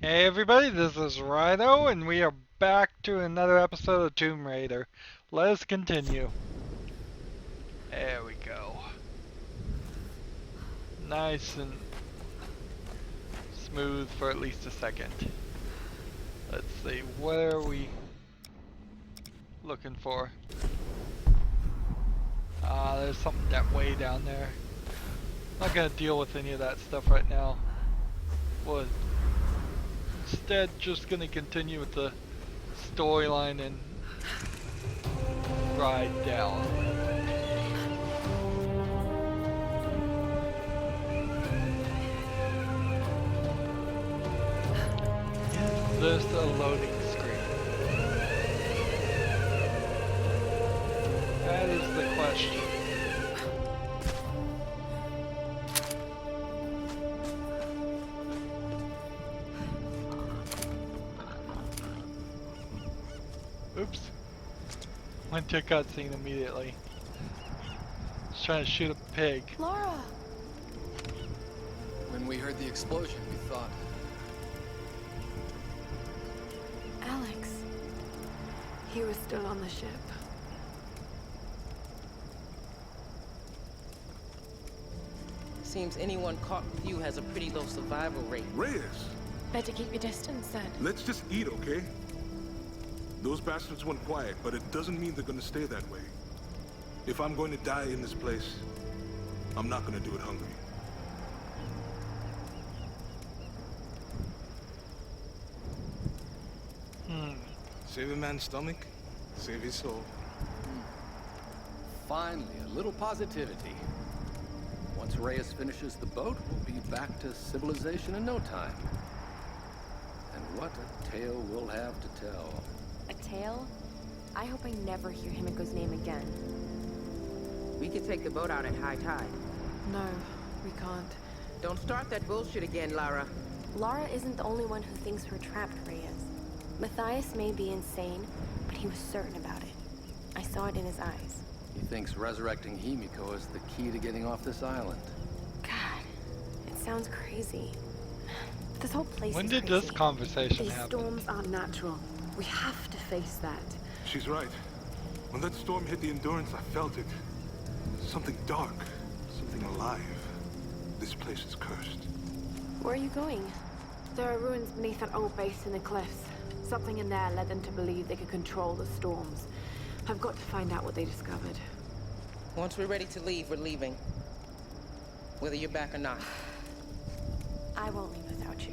Hey everybody, this is Rydo, and we are back to another episode of Tomb Raider. Let us continue. There we go. Nice and smooth for at least a second. Let's see, what are we looking for? There's something that way down there. Not gonna deal with any of that stuff right now. Well, instead, just gonna continue with the storyline and ride down. Is this a loading screen? That is the question. Oops. Went to a cutscene immediately. Just trying to shoot a pig. Laura! When we heard the explosion, we thought... Alex. He was still on the ship. Seems anyone caught with you has a pretty low survival rate. Reyes, Better keep your distance then. let's just eat, okay? Those bastards went quiet, but it doesn't mean they're gonna stay that way. If I'm going to die in this place, I'm not gonna do it hungry. Save a man's stomach, save his soul. Finally, a little positivity. Once Reyes finishes the boat, we'll be back to civilization in no time. And what a tale we'll have to tell. A tale? I hope I never hear Himiko's name again. We could take the boat out at high tide. No, we can't. Don't start that bullshit again, Lara. Lara isn't the only one who thinks we're trapped, Reyes. Matthias may be insane, but he was certain about it. I saw it in his eyes. He thinks resurrecting Himiko is the key to getting off this island. God, it sounds crazy. This whole place When is did crazy. this conversation These happen? storms aren't natural. We have to face that. She's right. When that storm hit the Endurance, I felt it. Something dark, something alive. This place is cursed. Where are you going? There are ruins beneath an old base in the cliffs. Something in there led them to believe they could control the storms. I've got to find out what they discovered. Once we're ready to leave, we're leaving. Whether you're back or not. I won't leave without you.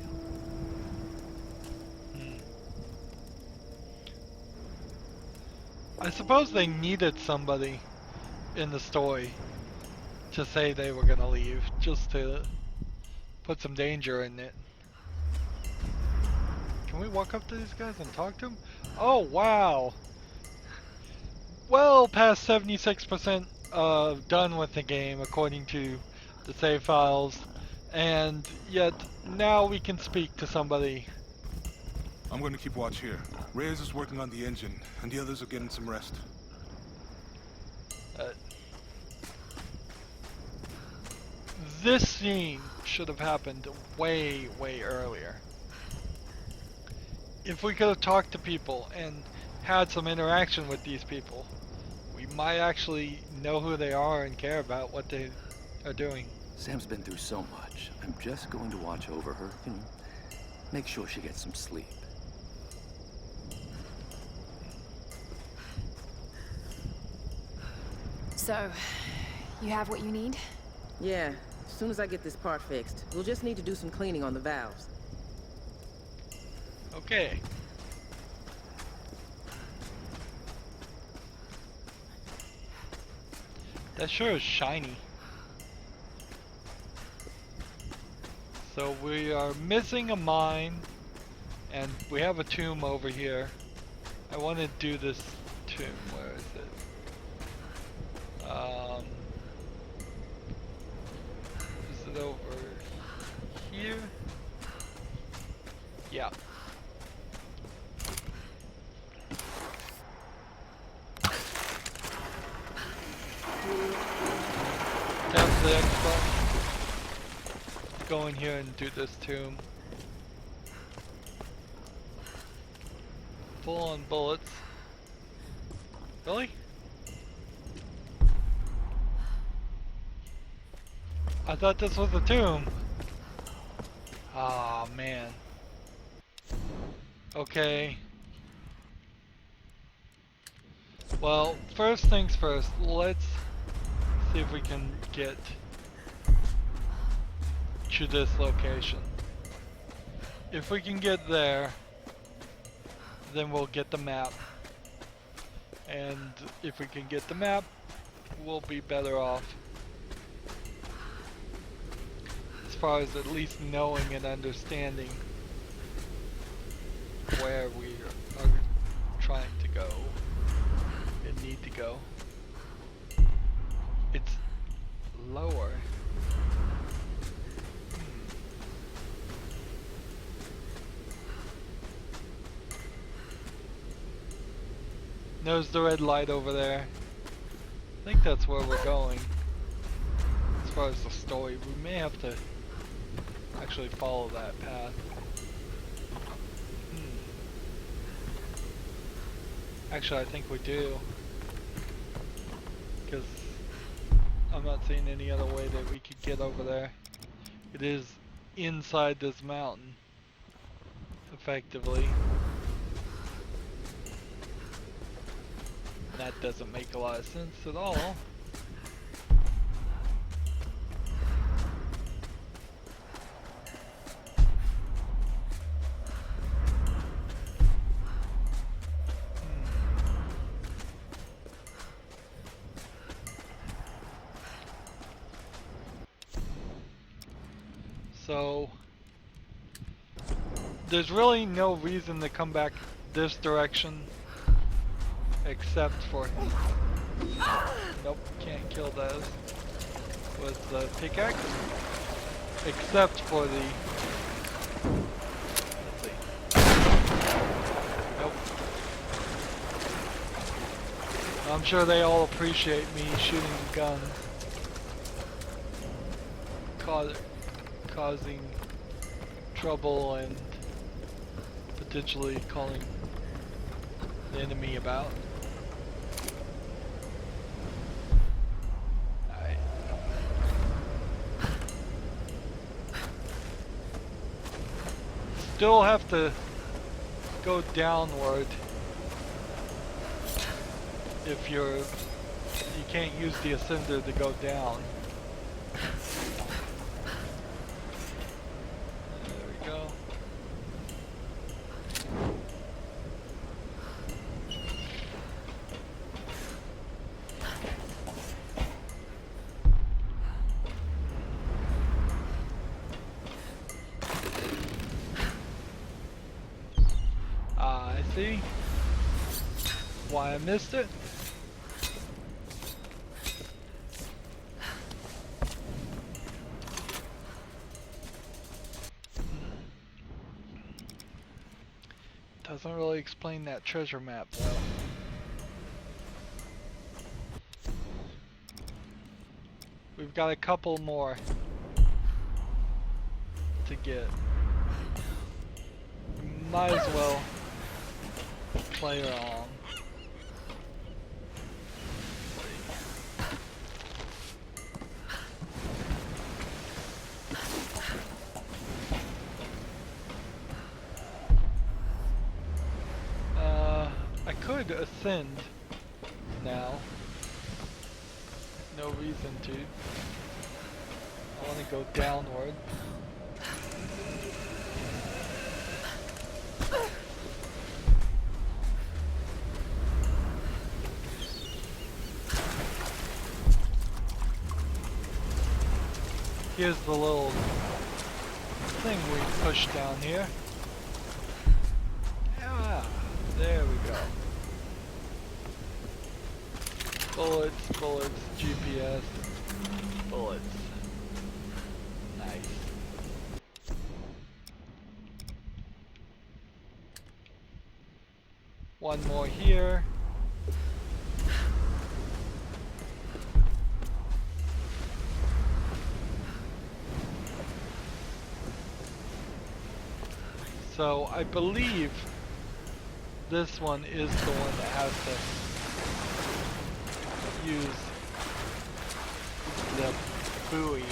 I suppose they needed somebody in the story to say they were gonna leave, just to put some danger in it. Can we walk up to these guys and talk to them? Oh, wow! Well past 76% done with the game, according to the save files. And yet, now we can speak to somebody. I'm gonna keep watch here. Reyes is working on the engine, and the others are getting some rest. This scene should have happened way, way earlier. If we could have talked to people and had some interaction with these people, we might actually know who they are and care about what they are doing. Sam's been through so much. I'm just going to watch over her, make sure she gets some sleep. So, you have what you need? Yeah, as soon as I get this part fixed, we'll just need to do some cleaning on the valves. Okay. That sure is shiny. So we are missing a mine, and we have a tomb over here. I want to do this tomb. Where is it? Is it over here? Yeah. Tap the X button. Go in here and do this tomb. full on bullets. Really? I thought this was a tomb. Ah, man. Okay. Well, first things first, let's see if we can get to this location. If we can get there, then we'll get the map. And if we can get the map, we'll be better off. As far as at least knowing and understanding where we are trying to go and need to go. It's lower. There's the red light over there. I think that's where we're going. As far as the story, we may have to actually follow that path. Actually, I think we do. Because I'm not seeing any other way that we could get over there. It is inside this mountain, effectively. That doesn't make a lot of sense at all. So there's really no reason to come back this direction except for nope, can't kill those with the pickaxe except for the let's see. Nope. I'm sure they all appreciate me shooting guns causing trouble and potentially calling the enemy about. Alright. Still have to go downward if you can't use the ascender to go down. See why I missed it? Doesn't really explain that treasure map though. We've got a couple more to get. Might as well play along. I could ascend now. No reason to. I want to go downward. Here's the little thing we push down here. Ah, there we go. Bullets, bullets, GPS, bullets. Nice. One more here. So I believe this one is the one that has to use the buoy.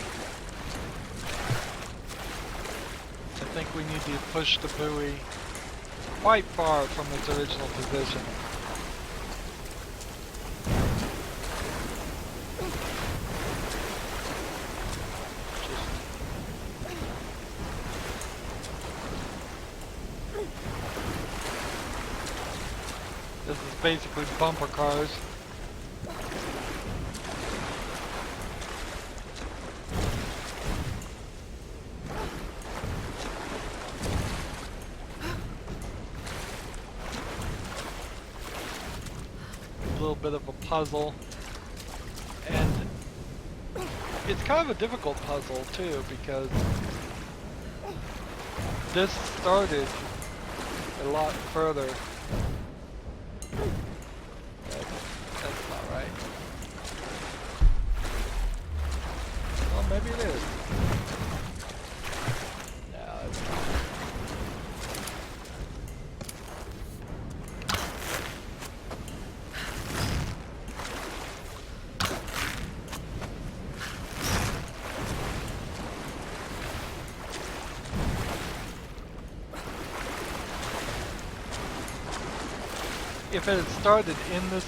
I think we need to push the buoy quite far from its original position. This is basically bumper cars. A little bit of a puzzle. And it's kind of a difficult puzzle too, because this started a lot further. That's not right. Well, maybe it is. No, it's not. If it had started in this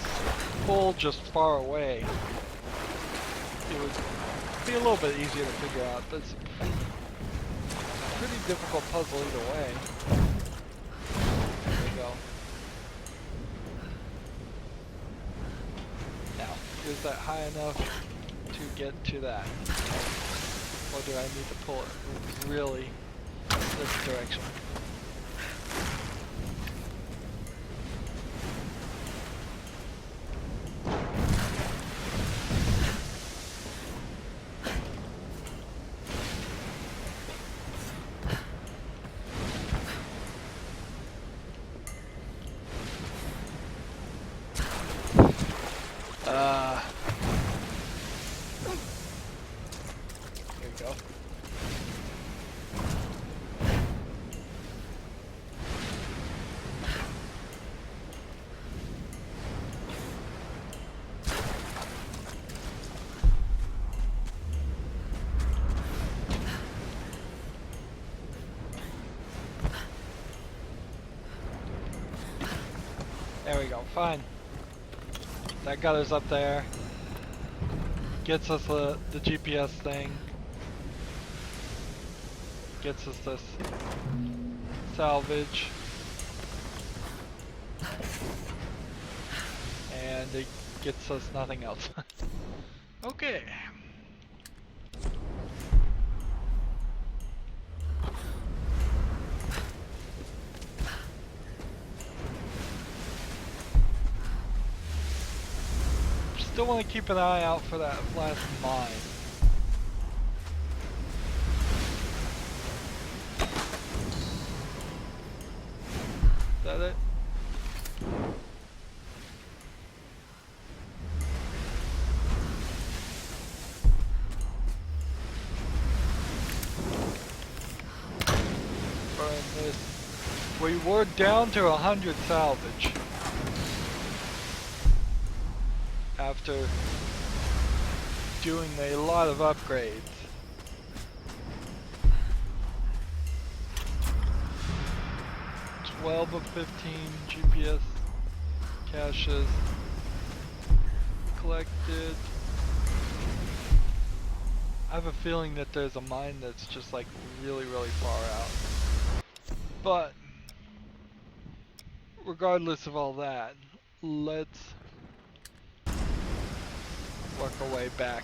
pool just far away, it would be a little bit easier to figure out. But it's a pretty difficult puzzle either way. There we go. Now, is that high enough to get to that? Or do I need to pull it really this direction? There we go. There we go, fine. That got us up there. Gets us the GPS thing. Gets us this salvage. And it gets us nothing else. Okay. Still want to keep an eye out for that last mine. Is that it? Burn this. We were down to 100 salvage. After doing a lot of upgrades. Twelve of 15 GPS caches collected. I have a feeling that there's a mine that's just like really far out. But regardless of all that, let's work our way back.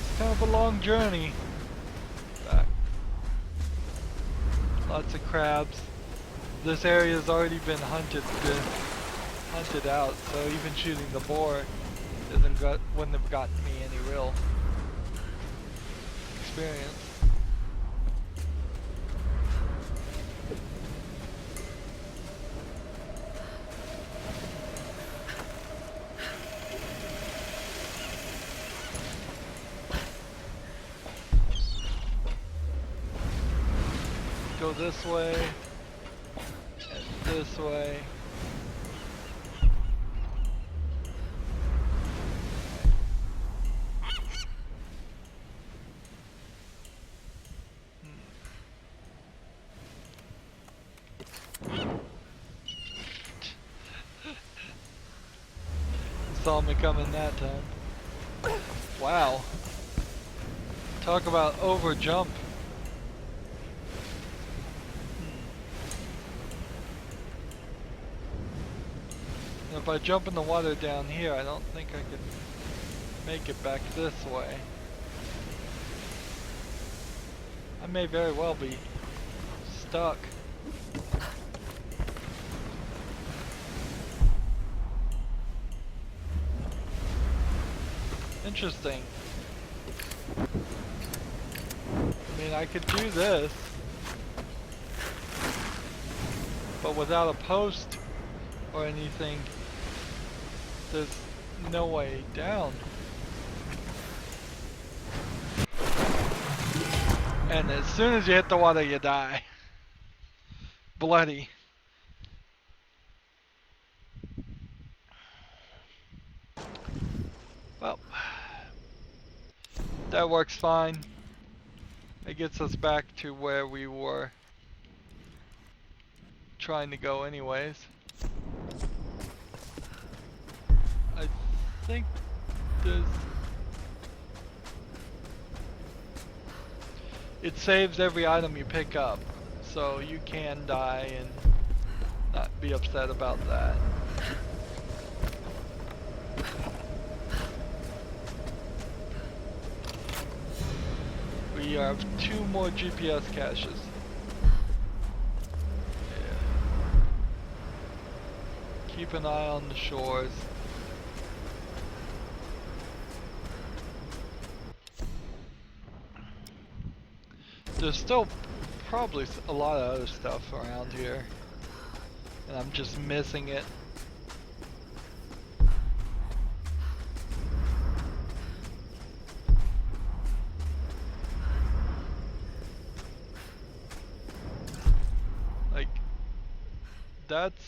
It's kind of a long journey back. Lots of crabs. This area has already been hunted out, so even shooting the boar wouldn't have gotten me any real experience. go this way and this way. Saw me coming that time. Wow. Talk about over jump. If I jump in the water down here, I don't think I can make it back this way. I may very well be stuck. Interesting. I mean, I could do this, but without a post or anything, there's no way down. And as soon as you hit the water, you die. Bloody. Well, that works fine. It gets us back to where we were trying to go anyways. I think there's... It saves every item you pick up, so you can die and not be upset about that. We have 2 more GPS caches. Yeah. Keep an eye on the shores. There's still probably a lot of other stuff around here, and I'm just missing it. Like, that's...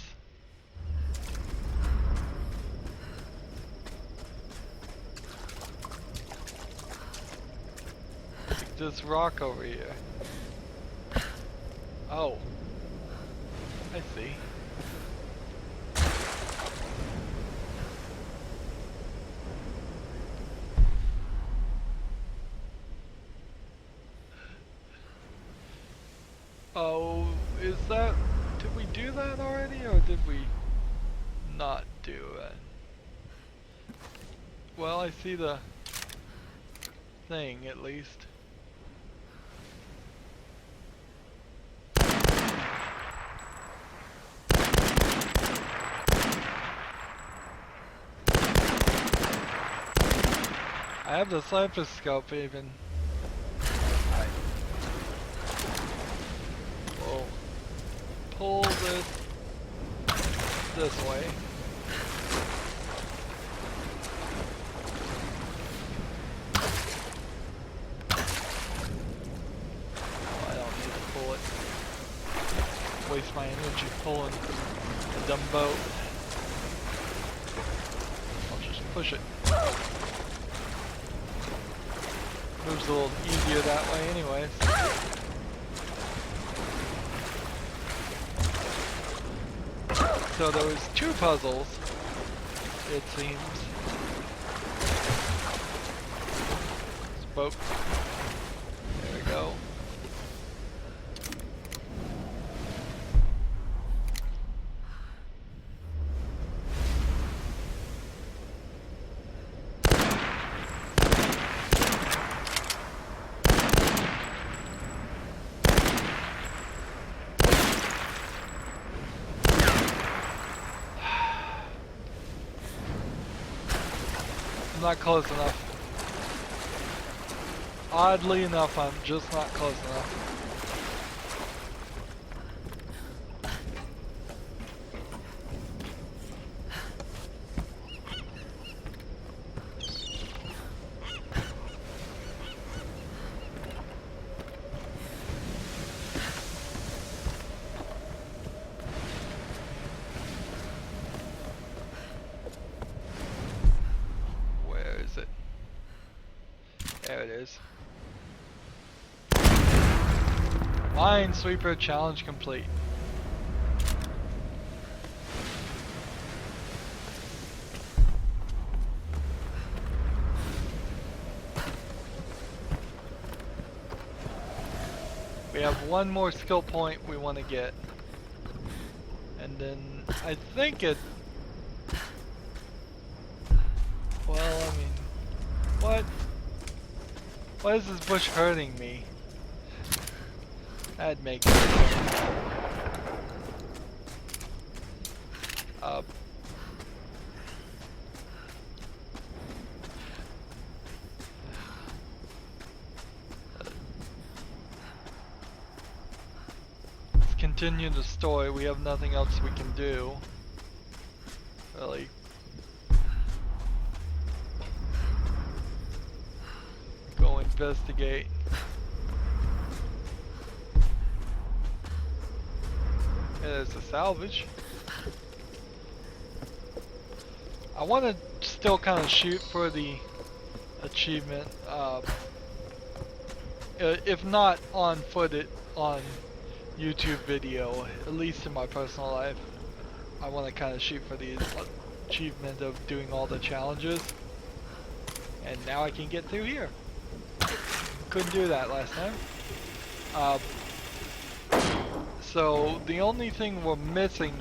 like this rock over here. Oh. I see. Oh, is that... did we do that already, or did we not do it? Well, I see the thing, at least. I have the sniper scope even. We'll pull this way. Oh, I don't need to pull it. Waste my energy pulling a dumb boat. I'll just push it. Moves a little easier that way anyways. So there was 2 puzzles, it seems. Spoke. There we go. I'm not close enough. Oddly enough, I'm just not close enough. Minesweepers. Minesweeper challenge complete. We have one more skill point we want to get. And then I think it... Well, I mean... What? Why is this bush hurting me? That'd make sense. Let's continue the story. We have nothing else we can do. Really. Go investigate. There's a salvage. I want to still kind of shoot for the achievement. If not on footage, on YouTube video, at least in my personal life, I want to kind of shoot for the achievement of doing all the challenges. And now I can get through here. Couldn't do that last time. So the only thing we're missing,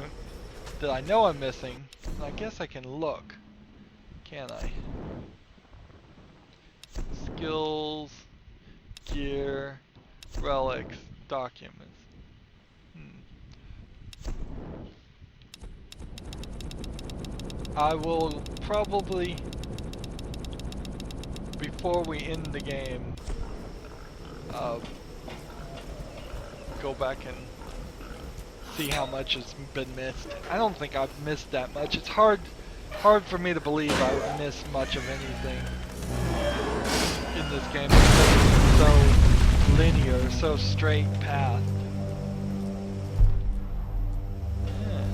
that I know I'm missing, and I guess I can look, can I? Skills, gear, relics, documents. I will probably, before we end the game, go back and see how much has been missed. I don't think I've missed that much. It's hard for me to believe I've missed much of anything in this game because it's so linear, so straight path. Yeah.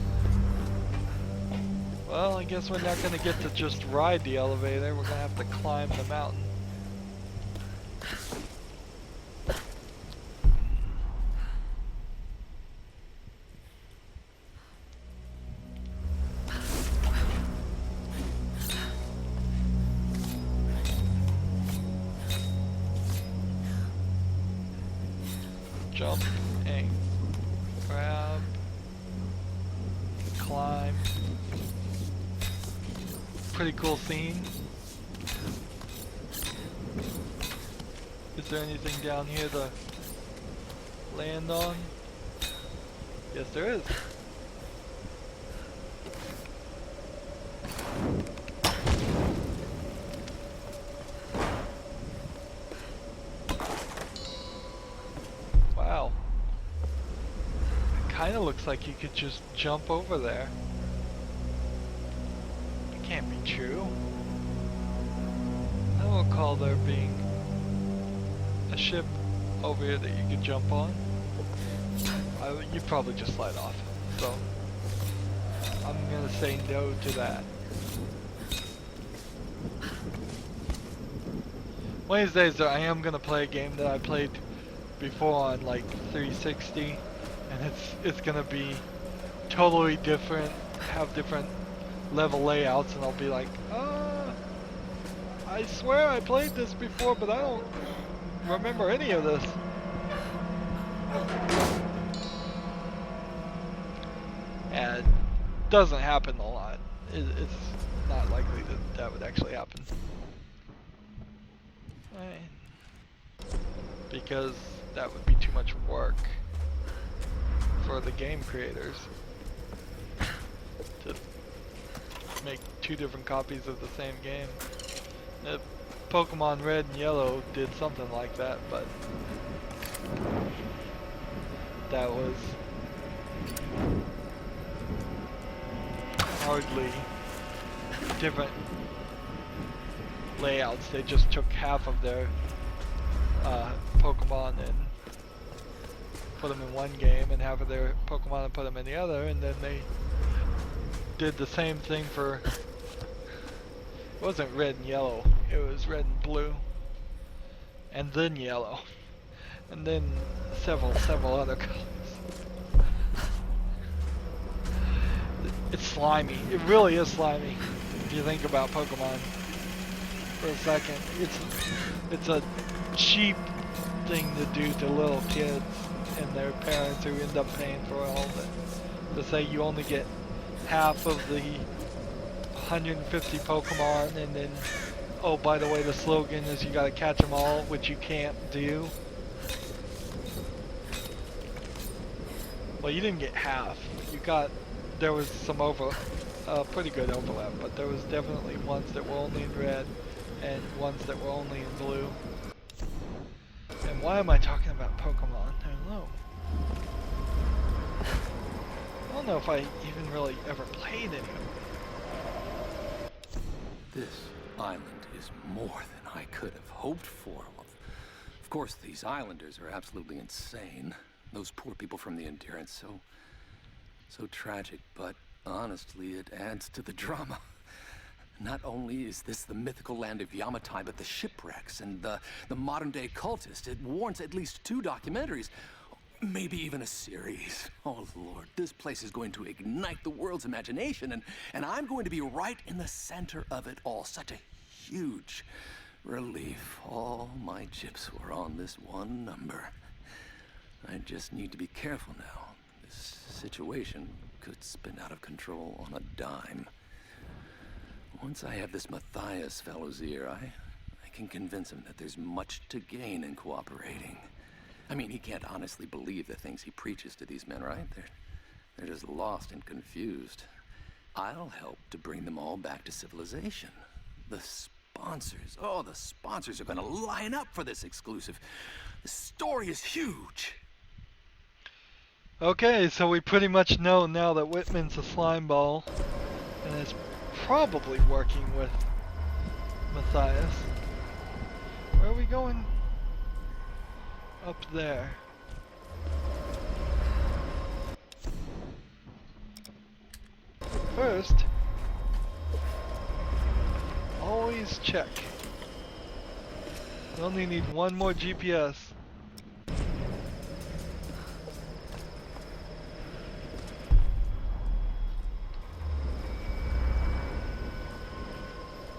Well, I guess we're not gonna get to just ride the elevator. We're gonna have to climb the mountain. Jump and grab, climb. Pretty cool scene. Is there anything down here to land on? Yes, there is. Wow. It kind of looks like you could just jump over there. It can't be true. I don't recall there being a ship over here that you could jump on. You'd probably just slide off. So, I'm gonna say no to that. One of these days I am gonna play a game that I played before on like 360, and it's gonna be totally different, have different level layouts, and I'll be like, I swear I played this before, but I don't remember any of this. And it doesn't happen a lot. It's not likely that that would actually happen. Because that would be too much work for the game creators to make two different copies of the same game. Pokemon Red and Yellow did something like that, but that was hardly different layouts. They just took half of their Pokemon and put them in one game, and half of their Pokemon and put them in the other, and then they did the same thing for, it wasn't Red and Yellow, it was Red and Blue. and then yellow, and then several other colors. It's slimy. It really is slimy. If you think about Pokemon for a second, it's a cheap thing to do to little kids and their parents who end up paying for all of it. To say you only get half of the 150 Pokemon, and then, oh, by the way, the slogan is you gotta catch them all, which you can't do. Well, you didn't get half. There was some pretty good overlap, but there was definitely ones that were only in red and ones that were only in blue. And why am I talking about Pokemon? Hello. I don't know if I even really ever played any of them. This island is more than I could have hoped for. Of course, these islanders are absolutely insane. Those poor people from the Endurance, so tragic, but honestly, it adds to the drama. Not only is this the mythical land of Yamatai, but the shipwrecks and the modern-day cultist. It warrants at least 2 documentaries, maybe even a series. Oh, Lord, this place is going to ignite the world's imagination, and I'm going to be right in the center of it all. Such a huge relief. All my chips were on this one number. I just need to be careful now. This situation could spin out of control on a dime. Once I have this Matthias fellow's ear, I can convince him that there's much to gain in cooperating. I mean, he can't honestly believe the things he preaches to these men, right? They're just lost and confused. I'll help to bring them all back to civilization. The sponsors are gonna line up for this exclusive. The story is huge. Okay, so we pretty much know now that Whitman's a slime ball and is probably working with Matthias. Where are we going? Up there. First, always check. We only need one more GPS.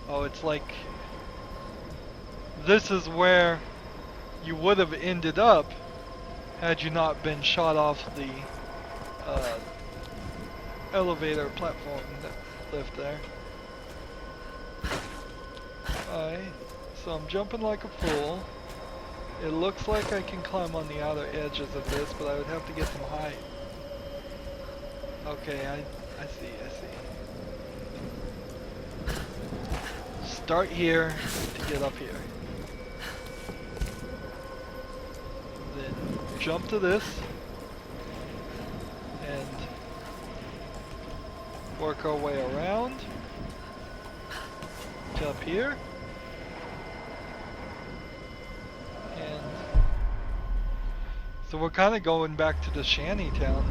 Oh, it's like this is where you would have ended up had you not been shot off the elevator platform that left there. Alright, so I'm jumping like a fool. It looks like I can climb on the outer edges of this, but I would have to get some height. Okay, I see. Start here to get up here. Then jump to this and work our way around to up here. And so we're kind of going back to the shanty town.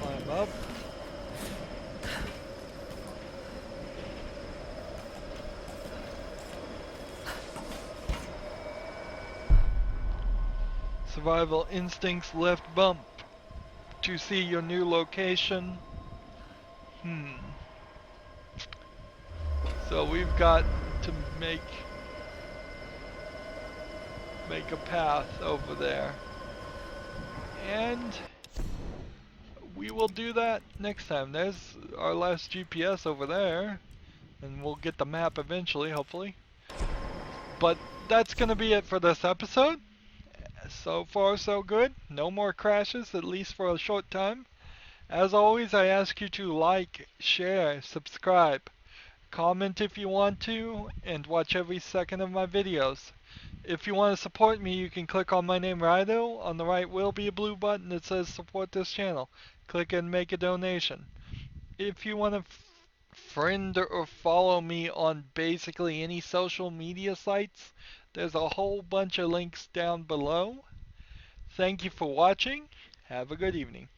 Climb up. Survival instincts left bump to see your new location. So we've got to make a path over there. And we will do that next time. There's our last GPS over there. And we'll get the map eventually, hopefully. But that's gonna be it for this episode. So far so good. No more crashes, at least for a short time. As always, I ask you to like, share, subscribe, comment if you want to, and watch every second of my videos. If you want to support me, you can click on my name, Rydo. On the right will be a blue button that says support this channel. Click and make a donation. If you want to friend or follow me on basically any social media sites, there's a whole bunch of links down below. Thank you for watching. Have a good evening.